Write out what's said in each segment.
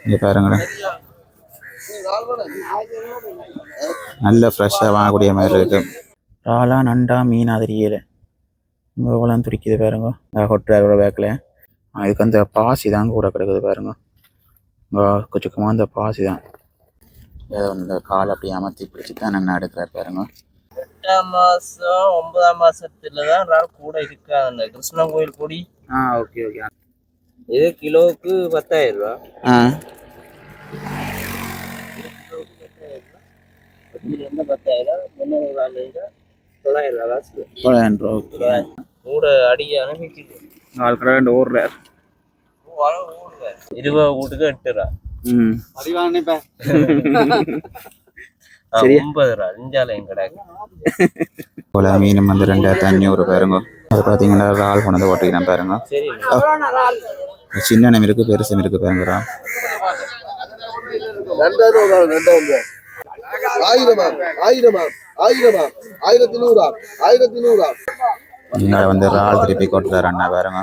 இங்கே பாருங்களேன், நல்ல ஃப்ரெஷ்ஷாக வாங்கக்கூடிய மாதிரி இருக்கு. இறாலா நண்டா மீனா தெரியல. இங்கே எவ்வளோ துடிக்குது பாருங்க. ஹொட்டாகிற பேக்கில் இதுக்கு அந்த பாசி தான் கூட கிடக்குது பாருங்க. கொஞ்சம் அந்த பாசி தான் இந்த கால் அப்படி அமர்த்தி பிடிச்சி தான் நான் எடுக்கிறார் பாருங்க. 8ஆம் மாசம் 9ஆம் மாசத்துல தான் இறால் கூட இருக்காங்க. கிருஷ்ணன் கோயில் பொடி. Okay okay. இது கிலோவுக்கு 10,000 ரூபா. என்ன 10,000 900 ரூபா கூட அடியான நாலு கடை ரெண்டு ஓடுறார். 20 வீட்டுக்கு 8 ரூபா. சரி 9 ரூபா இஞ்சாலையும் கிடையாது. மீன் வந்து 2,500 பாருங்க. அது பார்த்தீங்கன்னா இறால் கொண்டு வந்து ஓட்டிக்கிறேன் பாருங்க. சின்ன மீன் இருக்கு, பெருசு மீன் இருக்கு பாருங்க. 1100 நீங்கள் வந்து இறால் திருப்பி கொட்டுறாரு அண்ணா பாருங்க.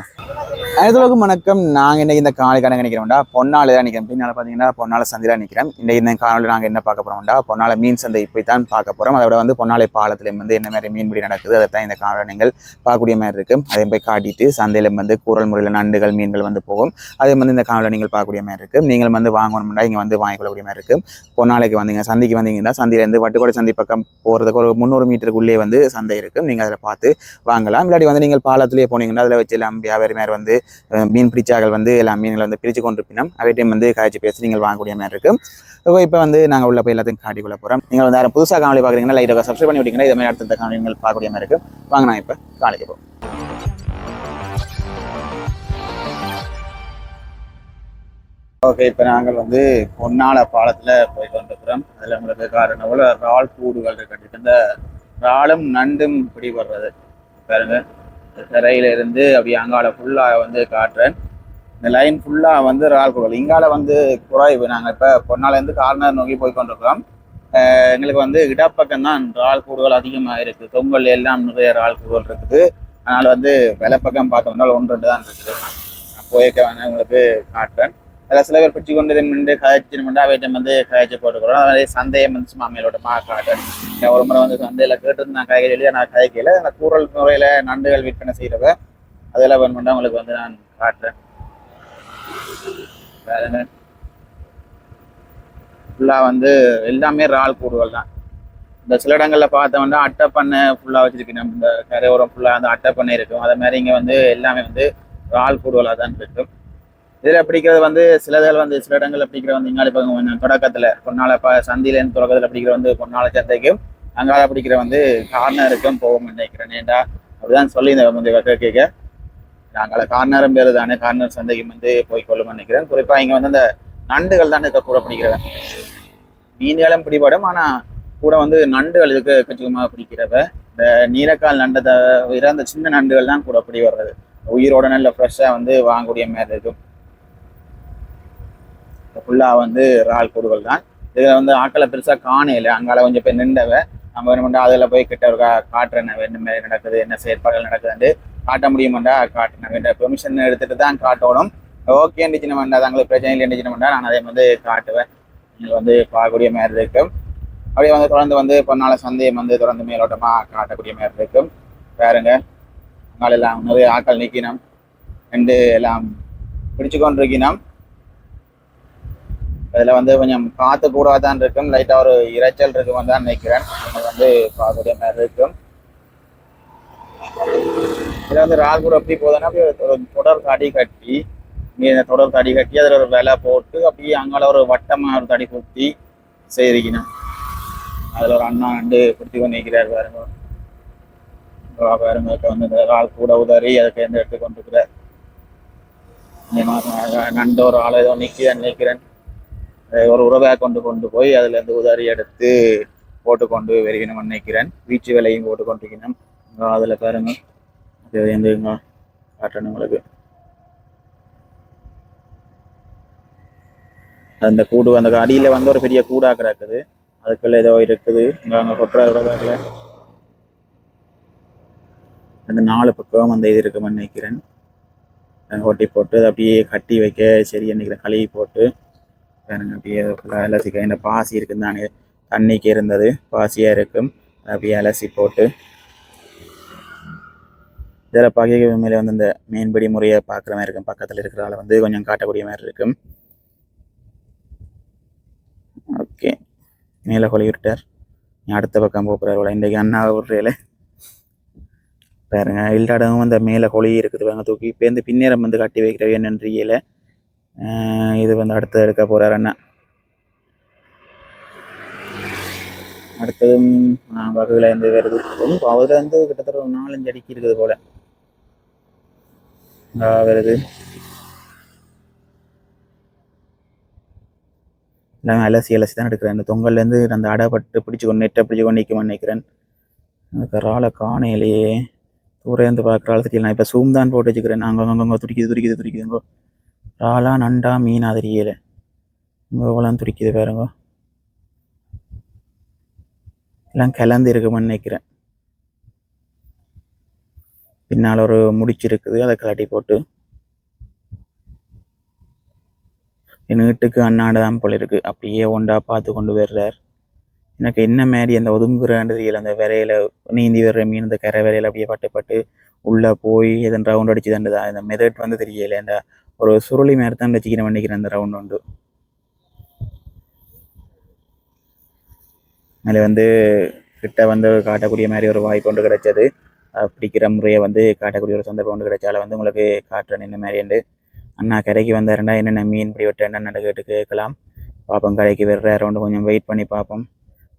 அனைத்துலகம் வணக்கம். நாங்கள் இன்றைக்கி இந்த காலை கடை நினைக்கிறோம்டா பொன்னாலை தான் நிற்கிறோம். பின்னால் பார்த்தீங்கன்னா பொன்னாலை சந்தையில் நிற்கிறோம். இன்றைக்கி இந்த காலையில் நாங்கள் என்ன பார்க்க போகிறோம்டா பொன்னாலை மீன் சந்தை இப்படி தான் பார்க்க போகிறோம். அதோட வந்து பொன்னாலை பாலத்திலேயும் வந்து என்ன மாதிரி மீன்பிடி நடக்குது அதை தான் இந்த காலையில் நீங்கள் பார்க்கக்கூடிய மாதிரி இருக்குது. அதை போய் காட்டிட்டு சந்தையில் வந்து கூறல் முறையில் நண்டுகள் மீன்கள் வந்து போகும். அதே வந்து இந்த காலையில் நீங்கள் பார்க்கக்கூடிய மாதிரி இருக்குது. நீங்கள் வந்து வாங்கணும்னா இங்கே வந்து வாங்கிக்கொள்ளக்கூடிய மாதிரி இருக்குது. பொன்னாலைக்கு வந்தீங்க சந்தைக்கு வந்தீங்கன்னா சந்தையிலேருந்து வட்டுக்கோடை சந்தை பக்கம் போகிறதுக்கு ஒரு 300 மீட்டருக்குள்ளே வந்து சந்தை இருக்குது. நீங்கள் அதில் பார்த்து வாங்கலாம். இல்லாட்டி வந்து நீங்கள் பாலத்திலேயே போனீங்கன்னா அதில் வச்சு எல்லாம் வியாபாரி மாதிரி வந்து மீன் பிடிச்சாக்கள் வந்து எல்லா மீன்களை வந்து பிரித்து கொண்டிருப்பினோம். அவைட்டையும் வந்து காய்ச்சி பேசி நீங்கள் வாங்கக்கூடிய மாதிரி இருக்குது. இப்போ வந்து நாங்கள் உள்ள போய் எல்லாத்தையும் காட்டிக்கொள்ள போகிறோம். நீங்கள் வந்து யாரும் புதுசாக காணொலி பார்க்குறீங்கன்னா லைட்டாக சப்ஸ்கிரைப் பண்ணி விட்டீங்கன்னா இதை மாதிரி அடுத்த காணொலி நீங்கள் பார்க்கக்கூடிய மாதிரி இருக்குது. வாங்க நான் இப்போ காலைக்கு போகிறோம். ஓகே, இப்போ நாங்கள் வந்து பொன்னாலை பாலத்தில் போய் கொண்டிருக்கிறோம். அதில் உங்களுக்கு காரணம் எவ்வளோ இறால் கூடுகள் இருக்கு. இந்த இறாலும் நண்டும் பிடிபடுறது பாருங்க. கரையில இருந்து அப்படி அங்கால ஃபுல்லாக வந்து காட்டுறேன். இந்த லைன் ஃபுல்லாக வந்து இறால் கூடுகள். இங்கால வந்து குறைவு. நாங்கள் இப்போ பொன்னாலேருந்து கார்னர் நோக்கி போய் கொண்டிருக்கிறோம். எங்களுக்கு வந்து இடப்பக்கம் தான் இறால் கூடுகள் அதிகமாக இருக்குது. தொங்கல் எல்லாம் நிறைய இறால் கூடுகள் இருக்குது. அதனால் வந்து விலைப்பக்கம் பார்த்தோம்னா 1-2 தான் இருக்குது. நான் போயிருக்க வேணா உங்களுக்கு காட்டுறேன். அதில் சில பேர் பிடிச்சி கொண்டு நின்று காய்ச்சி அவைட்டம் வந்து காய்ச்சி போட்டுக்கிறோம். அதே சந்தையை வந்து மாமையோட காட்டுறேன். ஒரு முறை வந்து சந்தையில் கேட்டு நான் காய்கறி நான் காய்க்கல. அந்த கூறல் முறையில் நண்டுகள் விற்பனை செய்கிறவ அதெல்லாம் வேணுமெண்டா உங்களுக்கு வந்து நான் காட்டுறேன். வேற ஃபுல்லாக வந்து எல்லாமே இறால் கூடுகள் தான். இந்த சில இடங்களில் பார்த்தோம்னா அட்டை பண்ணை ஃபுல்லாக வச்சுருக்கேன். நம்ம இந்த கரையோரம் ஃபுல்லாக அந்த அட்டை பண்ணை இருக்கும். அதே மாதிரி இங்கே வந்து எல்லாமே வந்து இறால் கூடுகளாக தான் இருக்கும். இதில் பிடிக்கிறது வந்து சிலதில் வந்து சில இடங்களில் பிடிக்கிற வந்து இங்கால இப்போ தொடக்கத்தில் பொன்னாலை சந்தையிலேருந்து தொடக்கத்தில் பிடிக்கிற வந்து பொன்னாலை சந்தைக்கும் அங்கால பிடிக்கிற வந்து கார்னருக்கும் போகும் நினைக்கிறேன். ஏண்டா அப்படிதான் சொல்லி இந்த வந்து கேட்க நாங்கள் கார்னரும் பேர் தானே கார்னர் சந்தைக்கும் வந்து போய் கொள்ளும் நினைக்கிறேன். குறிப்பாக இங்கே வந்து அந்த நண்டுகள் தான் இருக்க கூட பிடிக்கிறவன். மீன்களும் பிடிபடும், ஆனால் கூட வந்து நண்டுகள் இதுக்கு கொஞ்சமாக பிடிக்கிறவ. இந்த நீலக்கால் நண்டை தவிர அந்த சின்ன நண்டுகள் தான் கூட பிடி வர்றது. உயிரோட நல்ல ஃப்ரெஷ்ஷாக வந்து வாங்கக்கூடிய மாதிரி இருக்கும். ஃபுல்லாக வந்து இறால் கூடுகள் தான். இதில் வந்து ஆக்களை பெருசாக காணையில் அங்கால கொஞ்சம் போய் நின்றவ நம்ம வேணுமெண்டா அதில் போய் கிட்ட ஒரு காட்டுறேன் என்ன மாதிரி நடக்குது என்ன செயற்பாடுகள் நடக்குதுன்னு காட்ட முடியுமெண்டா காட்டினேன். வேண்ட பெர்மிஷன் எடுத்துகிட்டு தான் காட்டணும். ஓகே இருந்துச்சுன்னு வேண்டாம், தங்களுக்கு பிரச்சனை இல்லை இருந்துச்சுன்னு வேண்டாம், நான் அதை வந்து காட்டுவேன். நீங்கள் வந்து பார்க்கக்கூடிய மாதிரி இருக்கும். அப்படியே வந்து தொடர்ந்து வந்து பொன்னாலை சந்தையை வந்து தொடர்ந்து மேலோட்டமாக காட்டக்கூடிய மாதிரி இருக்கும். பாருங்க அங்கால எல்லாம் நிறைய ஆக்கள் நிற்கணும் ரெண்டு எல்லாம் பிடிச்சு கொண்டு இருக்கணும். அதில் வந்து கொஞ்சம் காற்று கூட தான் இருக்கும். லைட்டாக ஒரு இறைச்சல் இருக்கும் தான் நினைக்கிறேன். அது வந்து பார்க்கக்கூடிய மாதிரி இருக்கும். இதில் வந்து இறால் கூட எப்படி போகுதுன்னா அப்படியே ஒரு தொடர் தடி கட்டி தொடர் தடி கட்டி அதில் ஒரு விலை போட்டு அப்படியே அங்கால ஒரு வட்டமாக ஒரு தடி குத்தி செய்திருக்கணும். அதில் ஒரு அண்ணா நண்டு குத்தி கொண்டு நிற்கிறார் பாருங்க. பாருங்க இப்போ வந்து இந்த இறால் கூட உதறி அதுக்கு எந்த எடுத்து கொண்டு இருக்கிறார். நண்டு ஒரு ஆள் ஏதோ நிற்கிறேன். ஒரு உறவை கொண்டு போய் அதுலேருந்து உதறி எடுத்து போட்டுக்கொண்டு வருகணும் நினைக்கிறேன். வீச்சு விலையும் போட்டு கொண்டிருக்கணும். அதில் பாருங்க அது எந்துங்க காட்டணும் உங்களுக்கு. அந்த கூடு அந்த அடியில் வந்து ஒரு பெரிய கூடாக கிடக்குது. அதுக்குள்ள ஏதோ இருக்குது. அங்கே கொட்டுற உறவாக அந்த 4 பக்கம் அந்த இது இருக்குன்னு நினைக்கிறேன். கொட்டி போட்டு அதை அப்படியே கட்டி வைக்க சரி நினைக்கிறேன். கழுவி போட்டு பாருங்க அப்படியே ஃபுல்லாக அலசிக்க இந்த பாசி இருக்குது தானே தண்ணிக்கு இருந்தது பாசியாக இருக்கும் அப்படியே அலசி போட்டு இதில் பகை மேலே வந்து இந்த மீன்பிடி முறையை பார்க்குற மாதிரி இருக்கும் பக்கத்தில் இருக்கிறால வந்து கொஞ்சம் காட்டக்கூடிய மாதிரி இருக்கும் ஓகே மேலே கொலி விட்டார் அடுத்த பக்கம் போகிறார் இன்றைக்கு அண்ணா விடுறையில் பாருங்க இல்லாடவும் அந்த மேலே கொலி இருக்குது பாருங்க தூக்கி இப்போ வந்து பின்னேரம் வந்து கட்டி வைக்கிற என்னன்றியல இது வந்து அடுத்து எடுக்க போகிறார் அண்ணா அடுத்ததும் வகையில் இருந்து வருது அதில் வந்து கிட்டத்தட்ட ஒரு 4-5 அடிக்கு இருக்குது போல வருது எல்லாமே அலசி தான் எடுக்கிறேன் இந்த தொங்கல்லேருந்து அந்த அடைப்பட்டு நெட்டை பிடிச்சி கொண்டு நிற்குமான்னு நினைக்கிறேன் அதுக்கு ராளை காணையிலேயே தூரேந்து பார்க்குற ஆள் தெரியல நான் இப்போ சூம் தான் போட்டு வச்சுக்கிறேன் அங்கே துடிக்குதுங்கோ ராளா நண்டா மீனா தெரியல இங்கே எவ்வளோ துடிக்குது பாருங்க எல்லாம் கிளந்து இருக்குமான்னு நினைக்கிறேன் பின்னால் ஒரு முடிச்சிருக்குது அதை கலட்டி போட்டு என் வீட்டுக்கு அண்ணாண்டு தான் போல இருக்குது அப்படியே ஒன்றா பார்த்து கொண்டு வர்றார் எனக்கு என்ன மாதிரி அந்த ஒதுங்குறான்னு தெரியல அந்த விரையில நீந்தி வர்ற மீன் இந்த கரை விரையில அப்படியே பட்டு உள்ளே போய் எதன் ரவுண்ட் அடிச்சு தண்டுதா இந்த மெதட் வந்து தெரியல இந்த ஒரு சுருளி மாதிரி தான் வச்சுக்கிறேன் பண்ணிக்கிறேன் அந்த ரவுண்ட் உண்டு அதில் வந்து கிட்ட வந்து காட்டக்கூடிய மாதிரி ஒரு வாய்ப்பு ஒன்று கிடைச்சது பிடிக்கிற முறையை வந்து காட்டக்கூடிய ஒரு சந்தர்ப்பம் ஒன்று கிடைச்சால வந்து உங்களுக்கு காட்டுறேன் என்ன மாதிரி அண்ணா கரைக்கு வந்தாருண்டா என்னென்ன மீன் இப்படி விட்டு என்னென்ன கேட்டு கேட்கலாம் பார்ப்போம் கரைக்கு வர்ற ரவுண்டு கொஞ்சம் வெயிட் பண்ணி பார்ப்போம்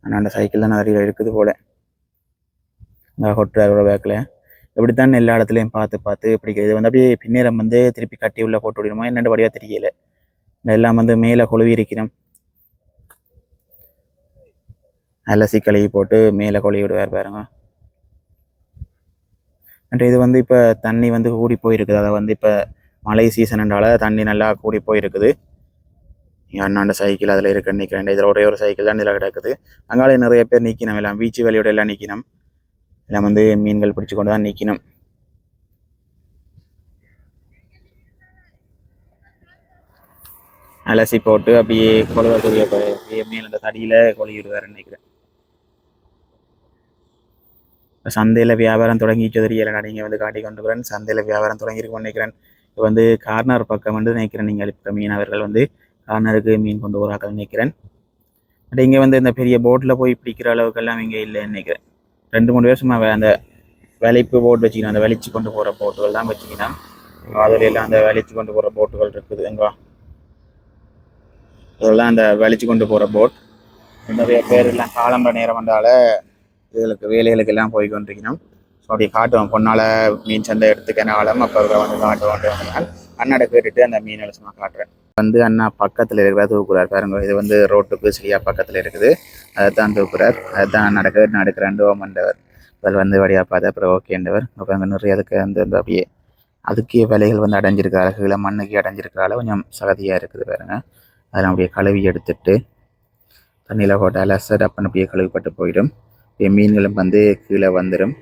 அண்ணாண்ட சைக்கிள் தான் நிறைய இருக்குது போல் இந்த ஹொட்டாரோட பேக்கில் இப்படித்தான் எல்லா இடத்துலையும் பார்த்து பிடிக்கிறது வந்து அப்படியே பின்னேரம் வந்து திருப்பி கட்டி உள்ள போட்டு விடணுமா என்னென்ன வடிவாக தெரியல எல்லாம் வந்து மேலே கொழுவி இருக்கிறோம் அலசி கழுவி போட்டு மேலே கொழுவி விடுவார் பாருங்க இது வந்து இப்போ தண்ணி வந்து கூடி போயிருக்குது அதை வந்து இப்போ மழை சீசன்ன்றால தண்ணி நல்லா கூடி போயிருக்குது அண்ணாண்ட சைக்கிள் அதில் இருக்க நிற்கிறேன் இதில் ஒரே ஒரு சைக்கிள் தான் இதில் கிடக்குது அங்காலே நிறைய பேர் நிற்கணும் எல்லாம் பீச்சு வேலையோட எல்லாம் நிற்கணும் எல்லாம் வந்து மீன்கள் பிடிச்சி கொண்டு தான் நிற்கணும் அலசி போட்டு அப்படியே கொழுவக்கூடிய அப்படியே மேல் அந்த தடியில் கொழுவிடுவாருன்னு நினைக்கிறேன் சந்தையில் வியாபாரம் தொடங்கிச்சு தெரியல நீங்கள் வந்து காட்டி கொண்டுக்கிறேன் சந்தையில் வியாபாரம் தொடங்கியிருக்கோன்னு நினைக்கிறேன் இப்போ வந்து கார்னர் பக்கம் வந்து நினைக்கிறேன் நீங்கள் இப்போ மீனவர்கள் வந்து கார்னருக்கு மீன் கொண்டு வராக்கள் நினைக்கிறேன் பட் இங்கே வந்து இந்த பெரிய போட்டில் போய் பிடிக்கிற அளவுக்கெல்லாம் இங்கே இல்லைன்னு நினைக்கிறேன் 2-3 வருஷமா அந்த வலிப்பு போட் வச்சுக்கணும் அந்த வலிச்சு கொண்டு போகிற போட்டுகள் தான் வச்சுக்கணும் அதில் எல்லாம் அந்த வலிச்சு கொண்டு போகிற போட்டுகள் இருக்குது எங்கா அதெல்லாம் அந்த வலிச்சு கொண்டு போகிற போட் நிறைய பேர் எல்லாம் காலம்பர நேரம் வந்தால இதுகளுக்கு வேலைகளுக்கு எல்லாம் போய் கொண்டிருக்கணும் ஸோ அப்படி காட்டுவோம் பொன்னால் மீன் சந்தை எடுத்துக்கன ஆழம் அப்போ வந்து காட்டுவோம் அண்ணாட கேட்டுட்டு அந்த மீன் சும்மா காட்டுறேன் வந்து அண்ணா பக்கத்தில் இருக்கிற தூக்குறார் பாருங்க இது வந்து ரோட்டுக்கு சரியாக பக்கத்தில் இருக்குது அதை தான் தூக்குறார் அதை தான் நடக்கிறேன் ஓமண்டவர் அதில் வந்து வழியாக பார்த்து அப்புறம் ஓகேண்டவர் அப்புறம் அங்கே நிறைய அதுக்கு வந்து அப்படியே அதுக்கே வேலைகள் வந்து அடைஞ்சிருக்காரு கீழே மண்ணுக்கு அடைஞ்சிருக்கிறால கொஞ்சம் சகதியாக இருக்குது பாருங்க அதெல்லாம் அப்படியே கழுவி எடுத்துட்டு தண்ணியில் போட்டு அலசட் அப்பன்னு அப்படியே கழுவிப்பட்டு போயிடும் மீன்களும் வந்து கீழே வந்துடும்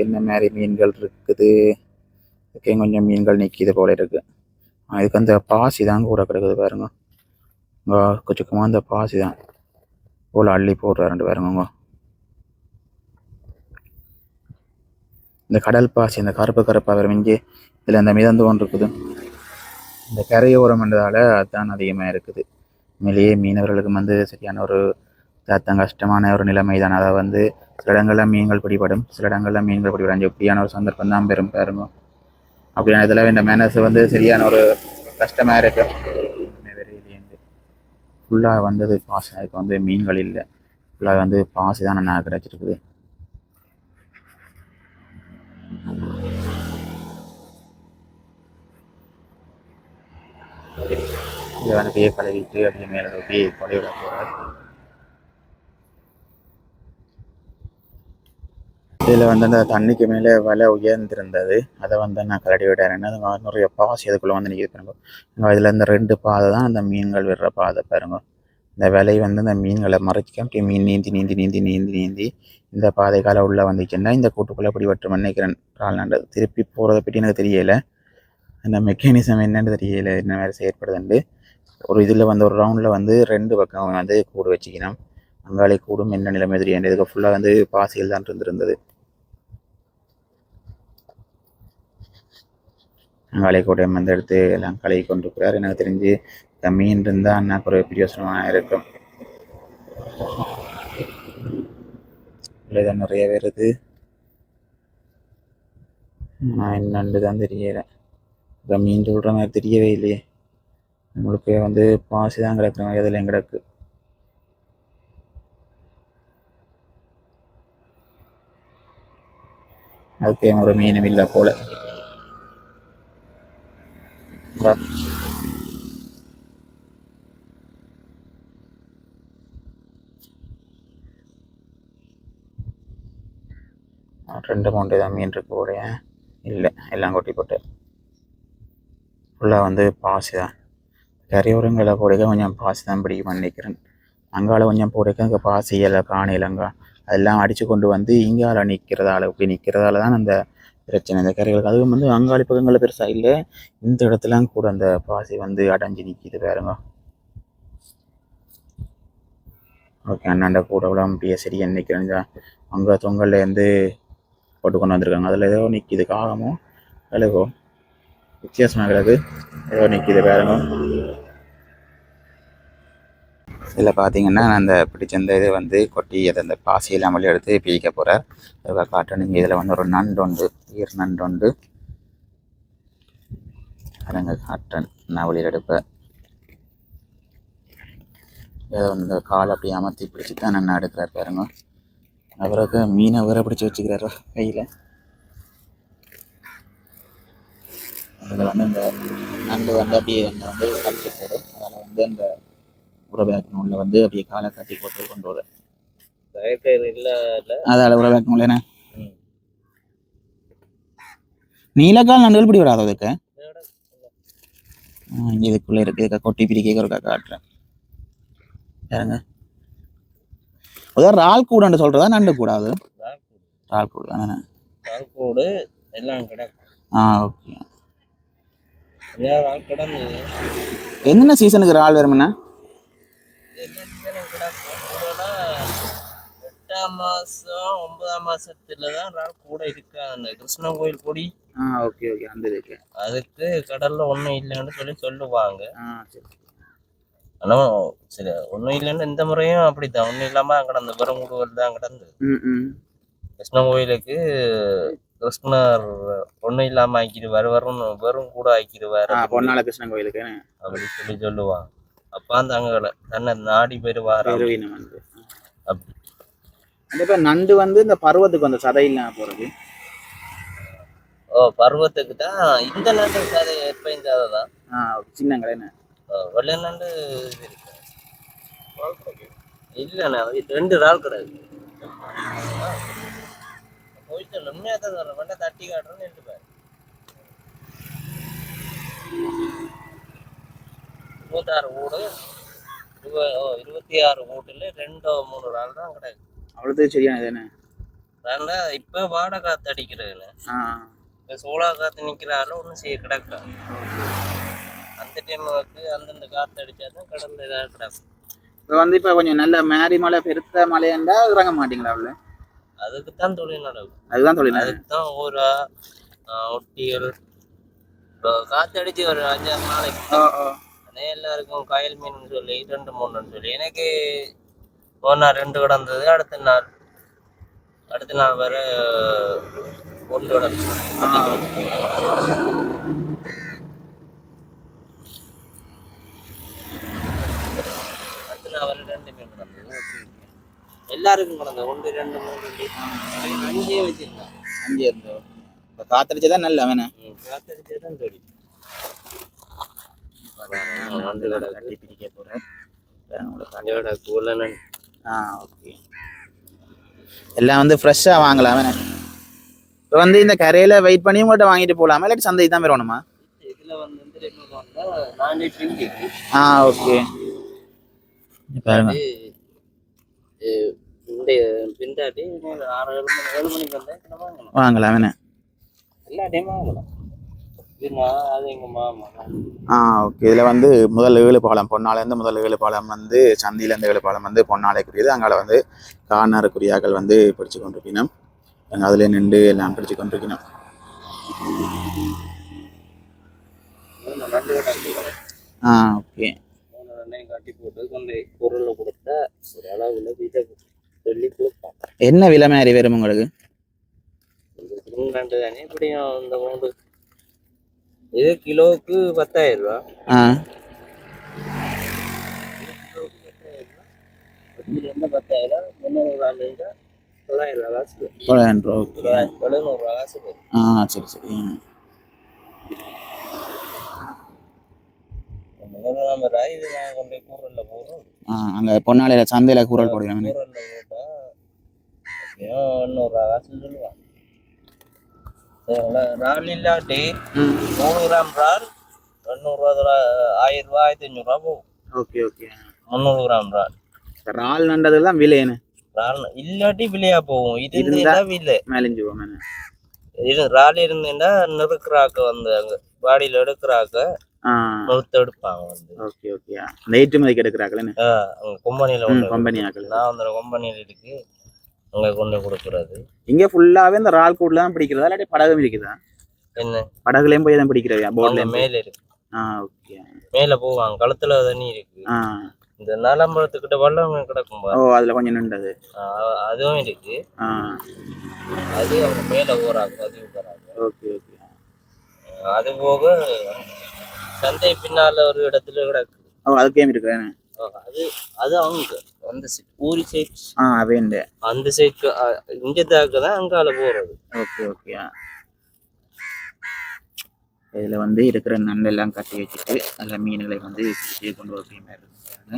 என்ன மாதிரி மீன்கள் இருக்குது கொஞ்சம் மீன்கள் நிற்கிது போல இருக்கு இதுக்கு அந்த பாசி தான் கூட கிடக்குது பாருங்க கொஞ்சமாக அந்த பாசி தான் போல அள்ளி போடுறாரு பாருங்க இந்த கடல் பாசி இந்த கருப்பாக வரும் இங்கே இதில் அந்த மிதந்து ஒன்று இருக்குது இந்த கரையோரம் என்றதால அதுதான் அதிகமாக இருக்குது உண்மையிலேயே மீனவர்களுக்கு வந்து சரியான ஒரு கஷ்டமான ஒரு நிலைமை தான் அதை வந்து சில இடங்களில் மீன்கள் பிடிபடும் சில இடங்களில் மீன்கள் பிடிபடும் எப்படியான ஒரு சந்தர்ப்பம் தான் பாருங்க அப்படியான இதில் இந்த மேனஸ் வந்து சரியான ஒரு கஷ்டமாக இருக்கு ஃபுல்லாக வந்தது பாசி அதுக்கு வந்து மீன்கள் இல்லை ஃபுல்லாக வந்து பாசி தான் நான் கிடச்சிருக்குது இதை வந்து அப்படியே கழுவிட்டு அப்படியே மேலே அப்படியே கொலைவிட போகிறார் இதில் வந்து அந்த தண்ணிக்கு மேலே விலை உயர்ந்திருந்தது அதை வந்து நான் கலடி விடுறேன்னா அது நிறைய பாசி அதுக்குள்ளே வந்து நிற்கிது பாருங்க இதில் இந்த 2 பாதை தான் அந்த மீன்கள் விடுற பாதை பாருங்க இந்த விலை வந்து இந்த மீன்களை மறைச்சிக்க அப்படியே மீன் நீந்தி இந்த பாதைக்கால உள்ளே வந்துச்சுன்னா இந்த கூட்டுக்குள்ளே அப்படி வெட்டுமென்னு நினைக்கிறேன் திருப்பி போகிறத பற்றி எனக்கு தெரியலை அந்த மெக்கானிசம் என்னன்னு தெரியல, என்ன மாதிரி செயற்படுதுண்டு. ஒரு இதில் வந்து ஒரு ரவுண்டில் வந்து 2 பக்கம் வந்து கூடு வச்சுக்கணும். அங்காளி கூடும் என்ன நிலைமை தெரியாது. இதுக்கு ஃபுல்லாக வந்து பாசிகள் தான் இருந்திருந்தது. அங்காளி கூடையம் வந்து எடுத்து எல்லாம் கழுவி கொண்டு இருக்கிறார். எனக்கு தெரிஞ்சு மீன் இருந்தால் அண்ணாக்கு ஒரு பிரியோசனமாக இருக்கும். இல்லை நிறைய வருது, என்னண்டு தான் தெரியல. இப்போ மீன் சொல்கிற மாதிரி தெரியவே இல்லையே. நம்மளுக்கு வந்து பாசி தான் கிடக்குற மாதிரி அதில் கிடக்கு. அதுக்கே ஒரு மீனும் இல்லை போல. ரெண்டு மூன்று தான் மீன் இருக்கு போல. இல்லை, எல்லாம் கொட்டி போட்டு ஃபுல்லாக வந்து பாசி தான். கரையோரங்களை போடுக்க கொஞ்சம் பாசி தான் பிடிக்க நினைக்கிறேன். அங்கால கொஞ்சம் போடுக்க அங்கே பாசி எல்லாம் காணையிலங்க அதெல்லாம் அடித்து கொண்டு வந்து இங்கால நிற்கிறதால இப்படி நிற்கிறதால தான் அந்த பிரச்சனை இந்த கரைகளுக்கு. அதுவும் வந்து அங்காளி பக்கங்களில் பெருசாக இல்லை, இந்த இடத்துலாம் கூட அந்த பாசி வந்து அடைஞ்சு நிற்கிது பாருங்க. ஓகே, அண்ணாண்ட கூட விட முடிய சரியா நிற்கிறேன். அங்கே தொங்கல்லேருந்து போட்டு கொண்டு வந்திருக்காங்க. அதில் ஏதோ நிற்கிது காகமோ அழகோ வித்தியாசமாக கிடக்கு, ஏதோ நிற்கிது பாருங்க. இதில் பார்த்தீங்கன்னா அந்த பிடிச்ச இந்த இது வந்து கொட்டி அதை அந்த பாசியெல்லாம் வழி எடுத்து பீக்க போகிறார். அதை காட்டணுங்க. இதில் வந்து ஒரு நண்டு உண்டு, ஈர் நண்டு உண்டு. அதங்க காட்டன் நான் வழியில் எடுப்பேன். ஏதோ இந்த காலை அப்படி அமர்த்தி பிடிச்சி தான் நான் எடுக்கிறார் பாருங்க. அவருக்கு மீனை வேற பிடிச்சி வச்சுக்கிறாரு கையில். அதில் வந்து இந்த நண்டு வந்து அப்படியே வந்து கட்டி போடும். அதில் வந்து அந்த உறவேக்கணும் உள்ள வந்து அப்படியே காலை கட்டி போட்டு கொண்டு வர அதால் உறவேக்கணும் இல்லைண்ணே. நீலக்கால் நண்டுகள் இப்படி வராது அதுக்கு. இதுக்குள்ளே இருக்கு, இதுக்கு கொட்டி பிரிக்க ஒரு காட்டுறேன் பாருங்க. ரால் கூடன்னு சொல்றதா நண்டு கூடாது? ரால் கூடு தானே. ரால் கூடு எல்லாம் கிடக்கும். ஓகே. என்னென்ன சீசனுக்கு ரால் வரும்னா? 8ஆம் மாசம் 9ஆம் மாசத்துல தான் ரால் கூட இருக்காது. கிருஷ்ணன் கோயில் கொடி. ஓகே ஓகே, அந்த இருக்கு. அதுக்கு கடல்ல ஒண்ணும் இல்லைன்னு சொல்லுவாங்க. சரி. ஆனா சரி, ஒண்ணும் இல்லைன்னு இந்த முறையும் அப்படித்தான், ஒண்ணும் இல்லாம கிடந்த வெறும் கூடுகள் தான் கிடந்து. கிருஷ்ணன் கோயிலுக்கு கிருஷ்ணர் ஒண்ணும் இல்லாம ஆக்கிடுவாரு, வெறும் கூட ஆக்கிடுவாரு பொன்னால கிருஷ்ணன் கோயிலுக்கு அப்படி சொல்லுவாங்க. அப்ப அந்த அங்க தன்னை நாடி பெறுவார் அப்படி. கண்டிப்பா நண்டு வந்து இந்த பருவத்துக்கு அந்த சதையில போறது. பருவத்துக்கு தான் இந்த நண்டு சதை எப்ப இந்த தான் சின்னங்களே. வெள்ளை நண்டு இல்லண்ணா, 2 ரால் கிடையாது. போயிட்டு உண்மையா தான் சொல்றேன், வேண்டாம் தட்டி காட்டுறேன்னு 2 பேர் 26 வீடு 26 வீட்டுல 2-3 ரால் தான் கிடையாது. அவ்வளவு சரியானது என்ன? இப்ப வாடகை காத்து அடிக்கிறதுல இப்ப சோளா காத்து நிக்கிறாலும் ஒன்றும் செய்ய கிடக்கா. அந்த டைமுக்கு அந்தந்த காத்து அடிச்சாதான் கடல்ல ஏதாவது கிடக்கும். இப்போ வந்து இப்போ கொஞ்சம் நல்ல மேரி மலை பெருத்த மலையாண்டா இறங்க மாட்டீங்களா? அவ்வளோ அதுக்குத்தான் தொழில் நடக்கும். அதுதான் தொழில். அதுக்குதான் ஊரா ஒட்டிகள் இப்போ காத்து அடிச்சு ஒரு 5-6 நாளைக்கு எல்லாருக்கும் காயல் மீன் சொல்லி 2-3 சொல்லி எனக்கு ஒரு நாள் 2 கிடந்தது. அடுத்த நாள் வர 1 கிடந்தது. அடுத்த நாள் வர 2 மீன் கிடந்தது. எல்லாருக்கும் கிடந்தது 1, 2, 3, 5 வச்சிருந்தேன். 5 இருந்தோம். இப்போ காத்தடிச்சதான் நல்ல வேணா. காத்தடிச்சதான் தொழில். கட்டி பிடிக்க போகிறேன். ஓகே, எல்லாம் வந்து ஃப்ரெஷ்ஷாக வாங்கலாம் வேணா. இப்போ வந்து இந்த கரையில் வெயிட் பண்ணி உங்கள்கிட்ட வாங்கிட்டு போகலாமா இல்லாட்டி சந்தை தான் வரணுமா? இதில் வந்து ஓகே பாருங்க. பின்னாடி 6-7 மணிக்கு வந்தேன் வாங்கலாம் வேணா. எல்லா டைமும் வாங்கலாம். அது எங்க மாமா. ஓகே. இதில் வந்து முதல் 7 பாலம் பொன்னாலேருந்து முதல் 7 பாலம் வந்து சந்தியிலேருந்து 7 பாலம் வந்து பொன்னாலைக்குரியது. அங்கால வந்து கார்னருக்குரியாக்கள் வந்து பிடிச்சு கொண்டிருக்கணும். நாங்கள் அதில் நின்று எல்லாம் பிடிச்சு கொண்டிருக்கணும். ஓகே. கட்டி போட்டு கொண்டு பொருளை கொடுத்தா ஒரு அளவுல வீட்டை சொல்லி கொடுப்பான். என்ன விலை மாதிரி வரும் உங்களுக்கு? தானே இப்படியும் இந்த மூணு இது கிலோவுக்கு 10,000 ரூபா. கிலோவுக்கு 10,000, 300 ரூபா 900 ரூபா காசு. 700 ரூபா காசு. சரி சரி. இது நான் கொண்டு கூரல்ல போறோம். அங்கே பொன்னாலையில் சந்தையில் கூரல் போடுவேன். கூரல்ல போட்டா 800 ரூபா காசு சொல்லுவான். ரால் இல்லாட்டி 3 கிராம் ரால் 200 ரூபா, 1000 ரூபா, 1500 ரூபா போகும். Okay okay. 300 கிராம் ரால். ரால் நண்டதெல்லாம் விலையேன்னு ரால் இல்லாட்டி விலையா போகும். இது இருந்தா விலை மேலஞ்சு போகும். இது ரால் இருந்தேன்னா நெருக்குறாக்க வந்து அங்க பாடியில எடுக்கிறாக்க நொறுத்து எடுப்பாங்க வந்து. Okay okay. அந்த ஏற்றுமதிக்கு எடுக்கிறாங்களே அங்க கொம்பனியில கம்பெனி ஆக்கள். நான் அந்த கொம்பனியில இருக்கு அங்க கொண்டு கொடுக்குறது. இங்க ஃபுல்லாவே இந்த ரால் கூட்ல தான் பிடிக்கிறதா இல்லாட்டி படகும் இருக்குதா? என்ன படகுலயும் போய் தான் பிடிக்கிறதா? போட்ல மேல இருக்கு. ஓகே. மேல போவாங்க, கழுத்துல தண்ணி இருக்கு. இந்த நாலம்பரத்துக்கிட்ட வல்லம் கிடக்கும். அதுல கொஞ்சம் நின்றது அதுவும் இருக்கு. அது அவங்க மேல போறாங்க, பதிவு போறாங்க. Okay okay. அது போக சந்தை பின்னால ஒரு இடத்துல கிடக்கு. அதுக்கே இருக்கு. அது அது அவங்க அந்த ஊரி சைட் வேண்ட அந்த சைட் இங்க தாக்கதான் அங்கால போறது. Okay okay. இதுல வந்து இருக்கிற நண்டெல்லாம் கட்டி வச்சுட்டு நல்ல மீன்களை வந்து கொண்டு வர மாதிரி இருக்காங்க.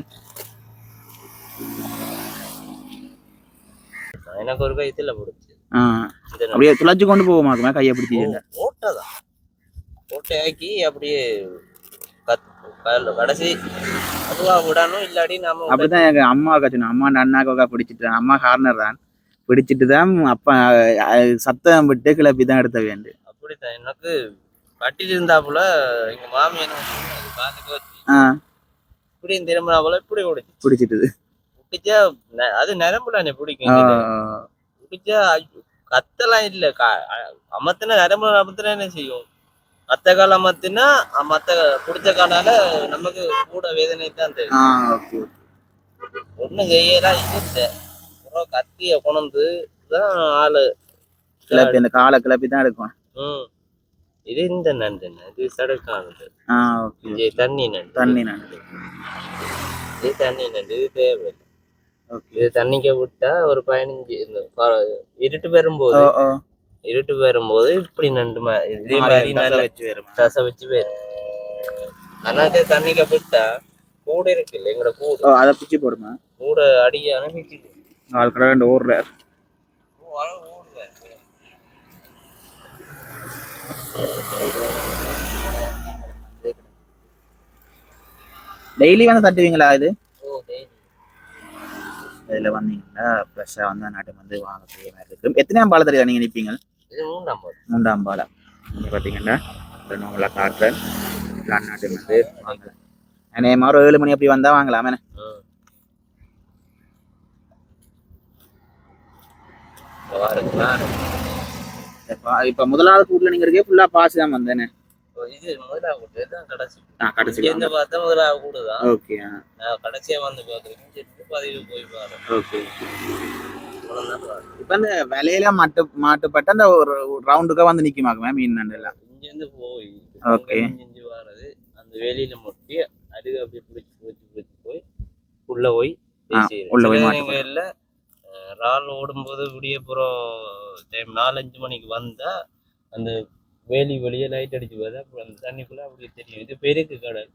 எனக்கு ஒரு கைத்துல பிடிச்சி அப்படியே துளைச்சு கொண்டு போவோமா? கையை பிடிச்சி ஓட்டதான் ஓட்டையாக்கி அப்படியே கடைசி அதுவா விடணும். இல்லாட்டி நாம அப்படிதான் எங்க அம்மாவுக்கா சொன்னேன். அம்மா அண்ணாக்கா பிடிச்சிட்டு அம்மா கார்னர் தான் பிடிச்சிட்டு தான் அப்பா சத்தம் விட்டு கிளப்பி தான் எடுத்த வேண்டு. அப்படித்தான் எனக்கு கட்டில இருந்தாப்புல எங்க மாமி என்ன பாத்துக்கு வச்சு இப்படி திரும்பினா போல இப்படி பிடிச்சிட்டு பிடிச்சா அது நரம்புல பிடிக்கும். பிடிச்சா கத்தெல்லாம் இல்ல, அமத்தின நரம்பு அமத்தின என்ன செய்யும்? மத்த காலம் மத்தினா மத்த பிடிச்ச காலால நமக்கு கூட வேதனை தான் தெரியும். ஒண்ணும் செய்யலாம் இல்லை. கத்திய கொண்டு தான் ஆளு கிளப்பி அந்த காலை கிளப்பி தான் எடுக்கும். இது இந்த நண்டு இது சடுக்கானது. தண்ணி நண்டு. தண்ணி நண்டு இது தண்ணி நண்டு. இது தேவை. இது தண்ணிக்க விட்டா ஒரு 15 இருட்டு வரும்போது இப்படி நண்டு இதே மாதிரி ரசம் வச்சு போயிரும். ஆனா தண்ணிக்க விட்டா கூட இருக்கு இல்ல எங்கட கூடு, அதை பிச்சு போடுமா? கூட அடியான பிச்சு ஊர்ல டெய்லி வந்து தட்டுவீங்களா? இது இதுல வந்தீங்கன்னா ஃப்ரெஷ்ஷாக வந்து நாட்டு வந்து வாங்கக்கூடிய மாதிரி இருக்கும். எத்தனையாம் பாலத்தில் நீங்கள் நிற்பீங்க? இது 3ஆம் பாலம். நீங்கள் பார்த்தீங்கன்னா உங்களை காட்டுறேன். நாட்டு வந்து வாங்கலாம். ஏன்னா ஒரு 7 மணி அப்படி வந்தால் வாங்கலாமே. இப்போ முதலாவது கூட்டில் நீங்கள் இருக்கே ஃபுல்லாக பாசி தான் வந்தேனே. இது முதலாவது தான் கடைசி. கடைசி இருந்து பார்த்தா முதலாவது கூட தான். ஓகே. கடைசியா வந்து பார்க்குறேன் பதிவு போய் பாரு. ஓகே. இப்போ அந்த விலையில மாட்டுப்பட்ட அந்த ஒரு ரவுண்டுக்காக வந்து நிற்குமாக்குமே மீன் நண்டெல்லாம் இங்கேருந்து போய். ஓகே. இஞ்சி வாரது அந்த வேலையில முட்டி அருகு அப்படியே பிடிச்சி போய் உள்ள போய் இல்ல ரால் ஓடும்போது விடியப்புறம் டைம் 4-5 மணிக்கு வந்தா அந்த வேலி வெளியே லைட் அடிச்சு போதா அந்த தண்ணிக்குள்ள அப்படியே தெரியும். இது பெருக்கு கடல்.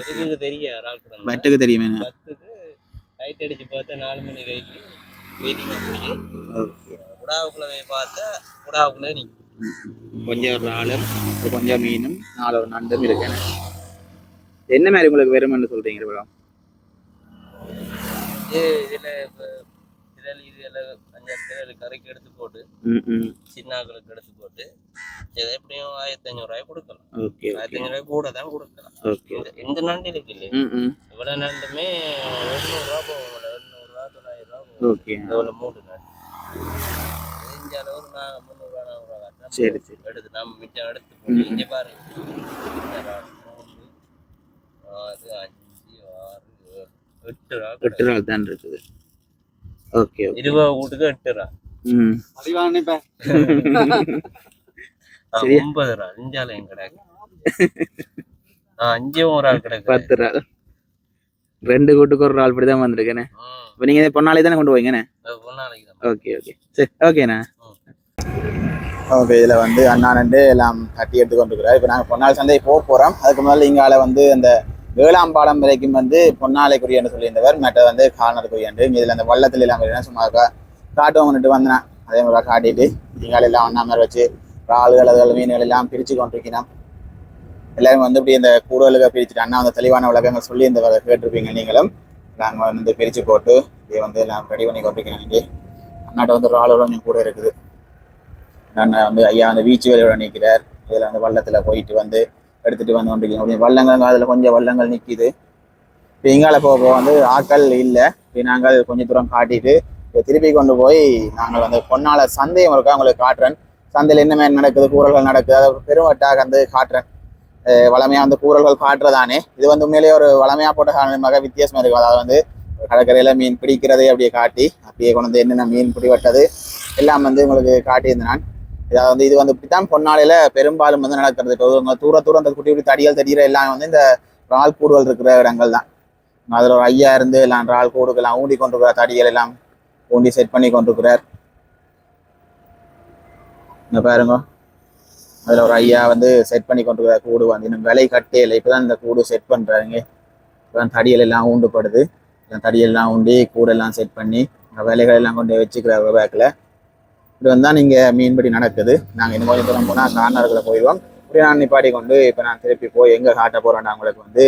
பெருக்கு தெரியா ரால் கடல் வெட்டுக்கு தெரியுமே. பத்துக்கு லைட் அடிச்சு பார்த்தா 4 மணி கைக்கு வேலிங்க அப்படியே குடாவுக்குள்ள போய் பார்த்தா குடாவுக்குள்ள நிற்கும். கொஞ்சம் ராலும் கொஞ்சம் மீனும் 4 நண்டும் இருக்கு. என்ன மாதிரி உங்களுக்கு வருமானு சொல்றீங்க? இதுல விரல் இது அஞ்சு கறிக்கு எடுத்து போட்டு சின்னாக்களுக்கு எடுத்து போட்டு இதை எப்படியும் 1500 கொடுக்கலாம். 1500 கூட தான் கொடுக்கலாம். இந்த நண்டு இருக்கு இல்லையா, இவ்வளவு நண்டுமே 700 ரூபா போகும். 700 ரூபா 900 ரூபா போகும். இவ்வளவு மூணு நண்டு இஞ்ச அளவு நான் 300 ரூபா 400 ரூபா எடுத்து நம்ம மிச்சம் எடுத்து போட்டு இங்க பாருங்க 3 4 5 6 8 ரூபா தான் இருக்குது. 20 வீட்டுக்கு 8 ரூபா. 9 ரூபா இஞ்சாலையும் கிடக்கு. 5 ஒரு ஆள் கிடக்கு. 10 ரூபா 2 கூட்டுக்கு ஒரு ஆள் இப்படிதான் வந்திருக்கேனே. இப்போ நீங்க பொன்னாலை தானே கொண்டு போவீங்கண்ணே? சரி ஓகேண்ணா. ஓகே, இதில் வந்து அண்ணா நண்டு எல்லாம் கட்டி எடுத்து கொண்டுருக்குறாரு. இப்போ நாங்கள் பொன்னாலை சந்தை போக போகிறோம். அதுக்கு முதல்ல இங்கால வந்து அந்த 7ஆம் பாலம் வரைக்கும் வந்து பொன்னாலைக்குரியன்னு சொல்லியிருந்தவர், மற்ற வந்து கால்நடைக்குரியண்டு. இதில் அந்த வள்ளத்தில் எல்லாம் சும்மா காட்டுவோம்னுட்டு வந்தேன். அதே மாதிரி காட்டிட்டு இங்கால எல்லாம் ஒன்றா மாதிரி வச்சு ஆளுகள் அதுகள் மீன்கள் எல்லாம் பிரித்து கொண்டிருக்கிறோம். எல்லாரும் வந்து இப்படி இந்த கூடுதலுக்கு பிரிச்சுட்டு அண்ணா வந்து தெளிவான விளக்கங்கள் சொல்லி இந்த கேட்டிருப்பீங்க நீங்களும். நாங்கள் வந்து பிரித்து போட்டு இதை வந்து எல்லாம் ரெடி பண்ணி கொண்டிருக்கிறோம். இங்கே அண்ணாட்ட வந்து ஒரு ஆளோட கொஞ்சம் கூட இருக்குது. அண்ணா வந்து ஐயா வந்து வீச்சு வேலையோட நிற்கிறார். இதில் வந்து வள்ளத்தில் போயிட்டு வந்து எடுத்துகிட்டு வந்து கொண்டிருக்கோம். அப்படி வள்ளங்கள் அதில் கொஞ்சம் வள்ளங்கள் நிற்கிது. இப்போ இங்கால போக வந்து ஆட்கள் இல்லை. இப்போ நாங்கள் கொஞ்சம் தூரம் காட்டிட்டு இப்போ திருப்பி கொண்டு போய் நாங்கள் வந்து பொன்னாலை சந்தையும் இருக்கா உங்களுக்கு காட்டுறேன். சந்தையில் என்ன மாதிரி நடக்குது, கூறல்கள் நடக்குது, அதை பெருவட்டாக வந்து காட்டுறேன். வளமையாக வந்து கூறல்கள் காட்டுறதானே இது வந்து உண்மையிலேயே ஒரு வளமையாக போட்ட காரணமாக வித்தியாசமாக இருக்கும். அதாவது வந்து கடற்கரையில் மீன் பிடிக்கிறதே அப்படியே காட்டி அப்படியே கொண்டு வந்து என்னென்ன மீன் பிடிபட்டது எல்லாம் வந்து உங்களுக்கு காட்டியிருந்தேன் நான். இதாவது வந்து இது வந்து இப்படித்தான் பொன்னாலையில் பெரும்பாலும் வந்து நடக்கிறது. இப்போ தூரம் அந்த குட்டி குட்டி தடிகள் தெரிகிற எல்லாம் வந்து இந்த இறால் கூடுகள் இருக்கிற இடங்கள் தான். அதில் ஒரு ஐயா இருந்து எல்லாம் இறால் கூடுகள்லாம் ஊண்டி கொண்டிருக்கிற தடிகள் எல்லாம் ஊண்டி செட் பண்ணி கொண்டிருக்கிறார். இங்கே பாருங்க, அதில் ஒரு ஐயா வந்து செட் பண்ணி கொண்டிருக்கிற கூடு வந்து இன்னும் விலை கட்டே இல்லை. இப்போ தான் இந்த கூடு செட் பண்ணுறாங்க. இப்போ தான் தடிகள் எல்லாம் ஊண்டுப்படுது. தடியெல்லாம் ஊண்டி கூடெல்லாம் செட் பண்ணி வேலைகள் எல்லாம் கொண்டு வச்சுக்கிற பேக்கில் இப்படி வந்தால் நீங்கள் மீன்பிடி நடக்குது. நாங்கள் இன்னும் கொஞ்சம் தூரம் போனால் கார்னர்களை போயிடுவோம். இப்படி நான் நிப்பாட்டி கொண்டு இப்போ நான் திருப்பி போய் எங்கே காட்ட போகிறேன் உங்களுக்கு வந்து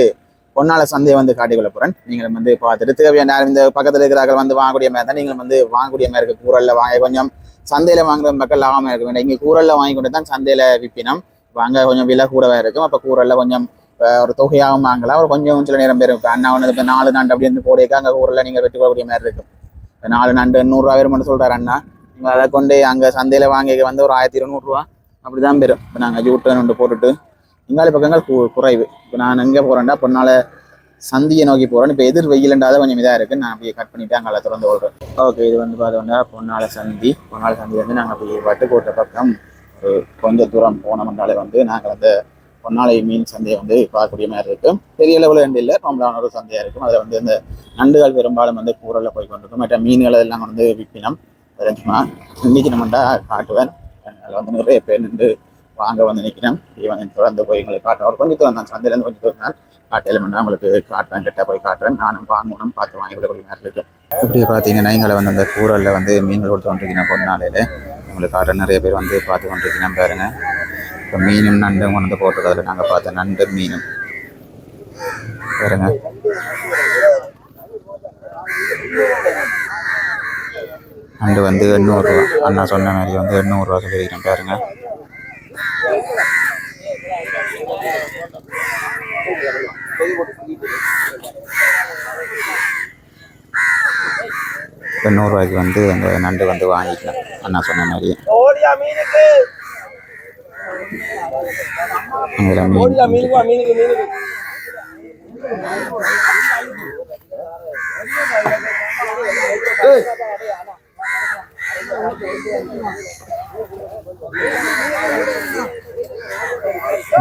பொன்னாலை சந்தையை வந்து காட்டிக்கொள்ள போகிறேன். நீங்கள் வந்து பார்த்துட்டு தேவையான இந்த பக்கத்தில் இருக்கிறார்கள் வந்து வாங்கக்கூடிய மாதிரி தான் நீங்களும் வந்து வாங்கக்கூடிய மாதிரி இருக்குது. கூரலில் வாங்க கொஞ்சம் சந்தையில் வாங்குற மக்கள் லாபமாக இருக்க வேண்டாம். இங்கே கூரலில் வாங்கி கொண்டு தான் சந்தையில் விற்பினோம். வாங்க கொஞ்சம் விலை கூடவே இருக்கும். அப்போ கூரலில் கொஞ்சம் ஒரு தொகையாகவும் வாங்கலாம். ஒரு கொஞ்சம் சில நேரம் பேர் இப்போ அண்ணா ஒன்று இப்போ 4 நண்டு அப்படின்னு போடையக்கா அங்கே ஊரில் நீங்கள் வெட்டுக்கொள்ளக்கூடிய மாதிரி இருக்கும். இப்போ 4 நண்டு 100 ரூபா வரும்னு சொல்கிறார் அண்ணா. நீங்கள் அதை கொண்டு அங்கே சந்தையில் வாங்கி வந்து ஒரு 1200 ரூபா அப்படி தான் பெறும். இப்போ நாங்கள் ஜூட்டு நண்டு போட்டுட்டு இங்காலி பக்கங்கள் குறைவு. இப்போ நான் எங்கே போகிறேன்டா பொன்னாலை சந்தியை நோக்கி போகிறேன். இப்போ எதிர் வெயிலண்டாத கொஞ்சம் இதாக இருக்குது. நான் அப்படியே கட் பண்ணிவிட்டு அங்கே திறந்து விடுறேன். ஓகே, இது வந்து பார்த்தோம்னா பொன்னாலை சந்தி வந்து நாங்கள் அப்படியே வட்டுக்கோட்டை பக்கம் கொஞ்சம் தூரம் போனோம்னாலே வந்து நாங்கள் அந்த பொன்னாலை மீன் சந்தையை வந்து பார்க்கக்கூடிய மாதிரி இருக்கும். பெரிய லெவலில் ரெண்டு இல்லை, ரொம்பலான ஒரு சந்தையாக இருக்கும். அதில் வந்து இந்த நண்டுகள் பெரும்பாலும் வந்து கூரலில் போய் கொண்டிருக்கும். மற்ற மீன்கள் எல்லாம் வந்து விற்பினம். அதில் சும்மா இன்னைக்கு நம்மண்டா காட்டுவேன். அதில் வந்து நிறைய பேர் நின்று வாங்க வந்து நிற்கிறேன். இவன் தொடர்ந்து போய் எங்களுக்கு காட்டுவேன். ஒரு கொஞ்சம் தூரம் தான் சந்தையிலேருந்து கொஞ்சம் தூரம் தான் காட்டையில் பண்ணால் உங்களுக்கு காட்டுவேன். கிட்ட போய் காட்டுறேன். நானும் வாங்கணும் பார்த்து வாங்கி விடக்கூடிய மாதிரி இருக்கு. இப்படி பார்த்தீங்கன்னா எங்களை வந்து அந்த கூரலில் வந்து மீன்கள் கொடுத்து கொண்டிருக்கீங்கன்னா பொன்னாலையில் உங்களுக்கு காட்டுற நிறைய பேர் வந்து பார்த்து கொண்டிருக்கீங்கன்னா பாருங்க. இப்போ மீனும் நண்டும் கொண்டு வந்து போட்டுருக்காது. நாங்கள் பார்த்த நண்டு மீனும் பாருங்க. நண்டு வந்து 800 ரூபா. அண்ணா சொன்ன மாதிரி வந்து 800 ரூபா சொல்லியிருக்கேன் பாருங்க. இப்போ 100 ரூபாய்க்கு வந்து அந்த நண்டு வந்து வாங்கிக்கலாம் அண்ணா சொன்ன மாதிரி.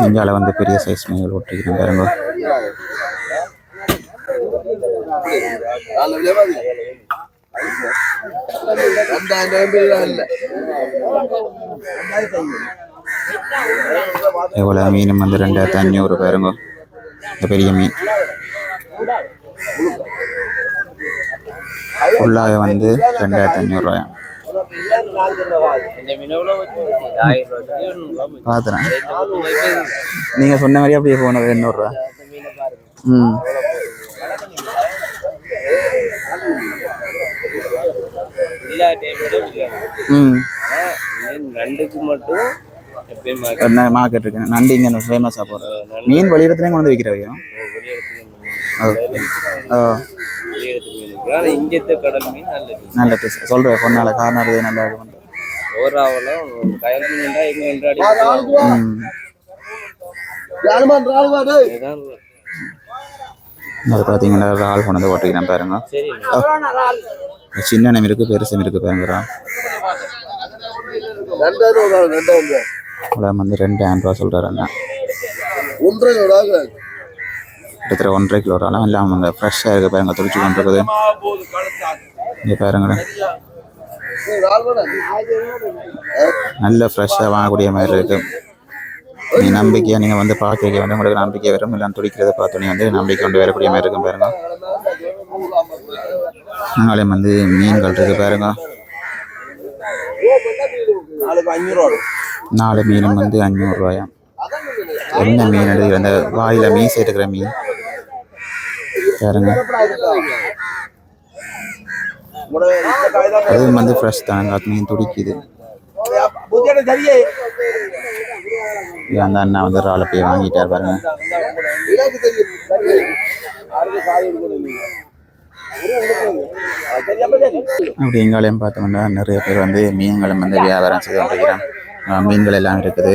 இங்கால வந்து பெரிய சைஸ் மீன்கள் விட்டுருக்கிறேன் பாருங்க. எவ்வளோ மீனும் வந்து 2500 பாருங்க. இந்த பெரிய மீன் ஃபுல்லாக வந்து 2500 ரூபாயா பார்த்துறேன். நீங்கள் சொன்ன மாதிரி அப்படியே போனது 800 ரூபா. எல்லா டைம்லயும் ம் நண்டுக்கு மட்டும் எப்பயுமே என்ன மார்க்கெட் இருக்கு நண்டு இங்கே ஃபேமஸாக போகிறோம் மீன் வெளியிடத்துலேயும் கொண்டு வந்து விற்கிறவையோ இங்கத்த கடல் மீன் நல்ல பீஸ் சொல்கிறேன் பொண்ணால் காரணம் நல்லா இருக்கும் ஓராவெல்லாம் கயல் மீன்டா எங்க அது பார்த்தீங்கன்னா ஆள் கொண்டு வந்து ஓட்டிக்கிறேன் பாருங்க சின்ன நேம் இருக்கு பெருசு இருக்கு பாருங்க வந்து 2000 ரூபா சொல்றாரு அண்ணா கிட்டத்தட்ட 1.5 கிலோ ஆளாம் எல்லாம் வந்து ஃப்ரெஷ்ஷாக இருக்கு பாருங்க துடிச்சு கொண்டு இருக்குது இங்கே பாருங்க நல்ல ஃப்ரெஷ்ஷாக வாங்கக்கூடிய மாதிரி இருக்கு நீ நம்பிக்கையாக நீங்கள் வந்து பார்க்க வந்து உங்களுக்கு நம்பிக்கை வரும் எல்லாம் துடிக்கிறத பார்த்து நீ வந்து நம்பிக்கை கொண்டு வரக்கூடிய மாதிரி இருக்கும் பாருங்க நாளையும் வந்து மீன்கள் இருக்கு பாருங்க 4 மீனும் வந்து 500 ரூபாயா என்ன மீன் எடுக்கிற அந்த வாயில மீசை இருக்கிற மீன் பாருங்க அதுவும் வந்து ஃப்ரெஷ் தான் மீன் துடிக்குது அந்த அண்ணா வந்து ராலை போய் வாங்கிட்டார் பாருங்க அப்படி எங்காலையும் பார்த்தோம்னா நிறைய பேர் வந்து மீன்களும் வந்து வியாபாரம் செய்து கொண்டிருக்கிறான் மீன்கள் எல்லாம் இருக்குது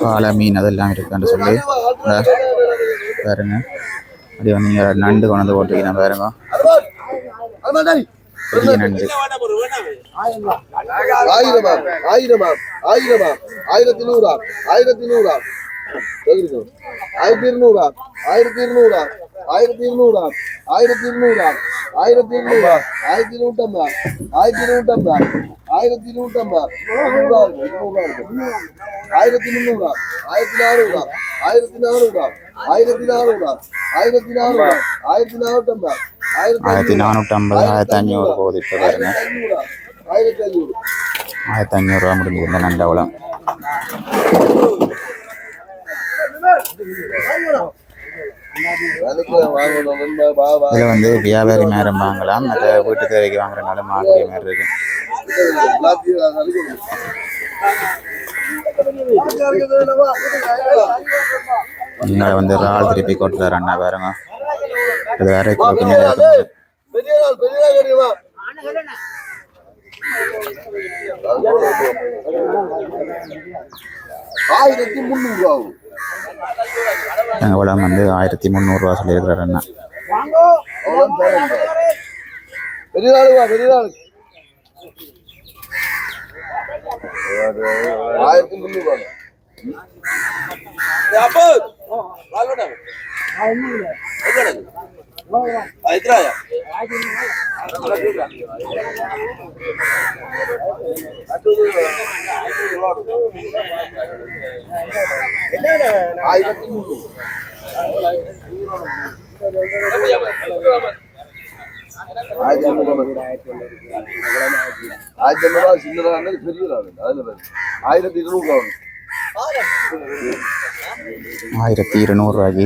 பாலை மீன் அதெல்லாம் இருக்குன்னு சொல்லி பாருங்க அப்படி வந்து நீங்கள் நண்டு கொண்டு போட்டுக்கிறேன் பாருங்க பெரிய நண்டு 1450 போகுது இப்போ பாருங்க 1500 ரூபா முடிஞ்சது இந்த நண்டவளம் இதில் வந்து வியாபாரி நேரம் வாங்கலாம் மற்ற வீட்டு தேவைக்கு வாங்குறதுனால மார்க்கெட் மாதிரி இருக்கு நீங்கள் வந்து ரால் திருப்பி கொட்டுறாரு அண்ணா பாருங்க இது வேற எவ்வளவு வந்து 1300 ரூபா சொல்லியிருக்கிறாரு அண்ணா ₹1200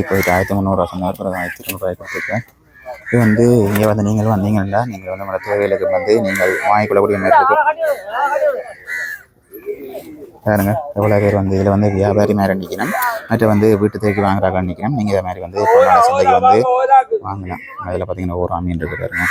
போயிட்டு 1300 சொன்னார் 1200 கொடுத்துருக்கேன் இது வந்து இங்கே வந்து நீங்கள் வந்தீங்கன்னா நீங்கள் வந்து உங்களோட தேவைகளுக்கு வந்து நீங்கள் வாங்கிக்கொள்ளக்கூடிய மாதிரி இருக்கு பாருங்க எவ்வளோ பேர் வந்து இதில் வந்து வியாபாரி மாதிரி நிற்கணும் மற்ற வந்து வீட்டு தேவைக்கு வாங்குறாங்க நிற்கணும் நீங்கள் இதே மாதிரி வந்து பொன்னான சந்தைக்கு வந்து வாங்கலாம் அதில் பார்த்தீங்கன்னா ஒரு மீன் இருக்கு பாருங்க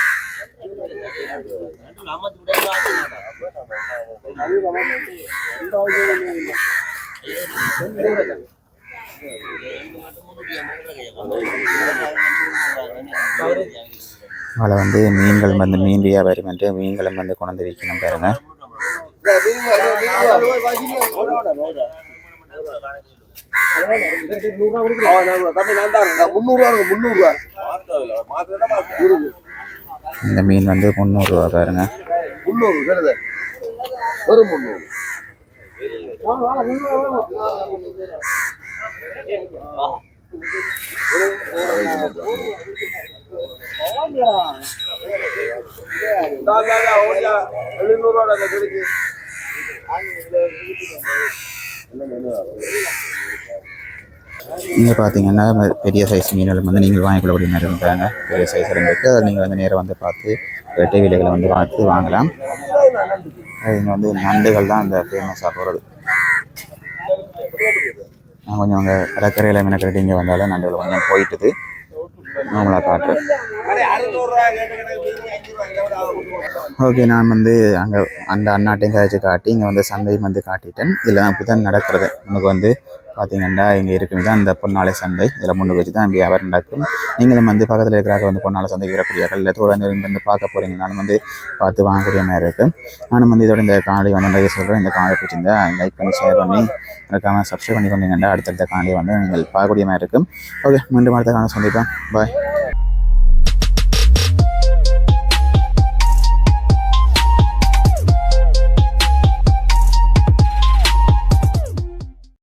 அதில் வந்து மீன்கள் வந்து மீன் வியாபாரி வந்து மீன்களும் வந்து கொண்டு விற்கணும் பாருங்க இந்த மீன் வந்து 300 ரூபா பாருங்க இங்கே பார்த்தீங்கன்னா பெரிய சைஸ் மீன்கள் வந்து நீங்கள் வாங்கிக்கொள்ளக்கூடிய மாதிரி இருந்தாங்க. பெரிய சைஸ் இருந்துருக்கு. அதை நீங்கள் வந்து நேராக வந்து பார்த்து வெட்டை விலைகளை வந்து பார்த்து வாங்கலாம். இங்கே வந்து நண்டுகள் தான் அந்த ஃபேமஸாக போகிறது. நான் கொஞ்சம் அங்கே கடற்கரையில் மினக்கரடி இங்கே வந்தாலும் நண்டுகள் கொஞ்சம் போயிட்டுது. நார்மலாக காட்டுறேன். ஓகே, நான் வந்து அங்கே அந்த அண்ணாட்டையும் கழிச்சு காட்டி இங்கே வந்து சந்தையும் வந்து காட்டிட்டேன். இதில் அப்படி தான் நடக்கிறது. நமக்கு வந்து பார்த்தீங்கன்னா இங்கே இருக்குது தான் இந்த பொன்னாலை சந்தை. இதில் முன்னுக்கு வச்சு தான் வியாபாரம் நடக்கும். நீங்களும் வந்து பக்கத்தில் இருக்கிறாங்க வந்து பொன்னாலை சந்தைக்கு வரக்கூடியார்கள் இல்லை தூரம் வந்து பார்க்க போகிறீங்கனாலும் வந்து பார்த்து வாங்கக்கூடிய மாதிரி இருக்குது. நானும் வந்து இதோட இந்த காணொலி வந்து நிறைய சொல்கிறேன். இந்த காணொலி பிடிச்சிருந்தா லைக் பண்ணி ஷேர் பண்ணி மறக்காமல் சப்ஸ்கிரைப் பண்ணி கொண்டீங்கன்னா அடுத்தடுத்த காணொலி வந்து நீங்கள் பார்க்கக்கூடிய மாதிரி இருக்கும். ஓகே, மீண்டும் அடுத்த காணொலி சந்திப்பேன். பாய்.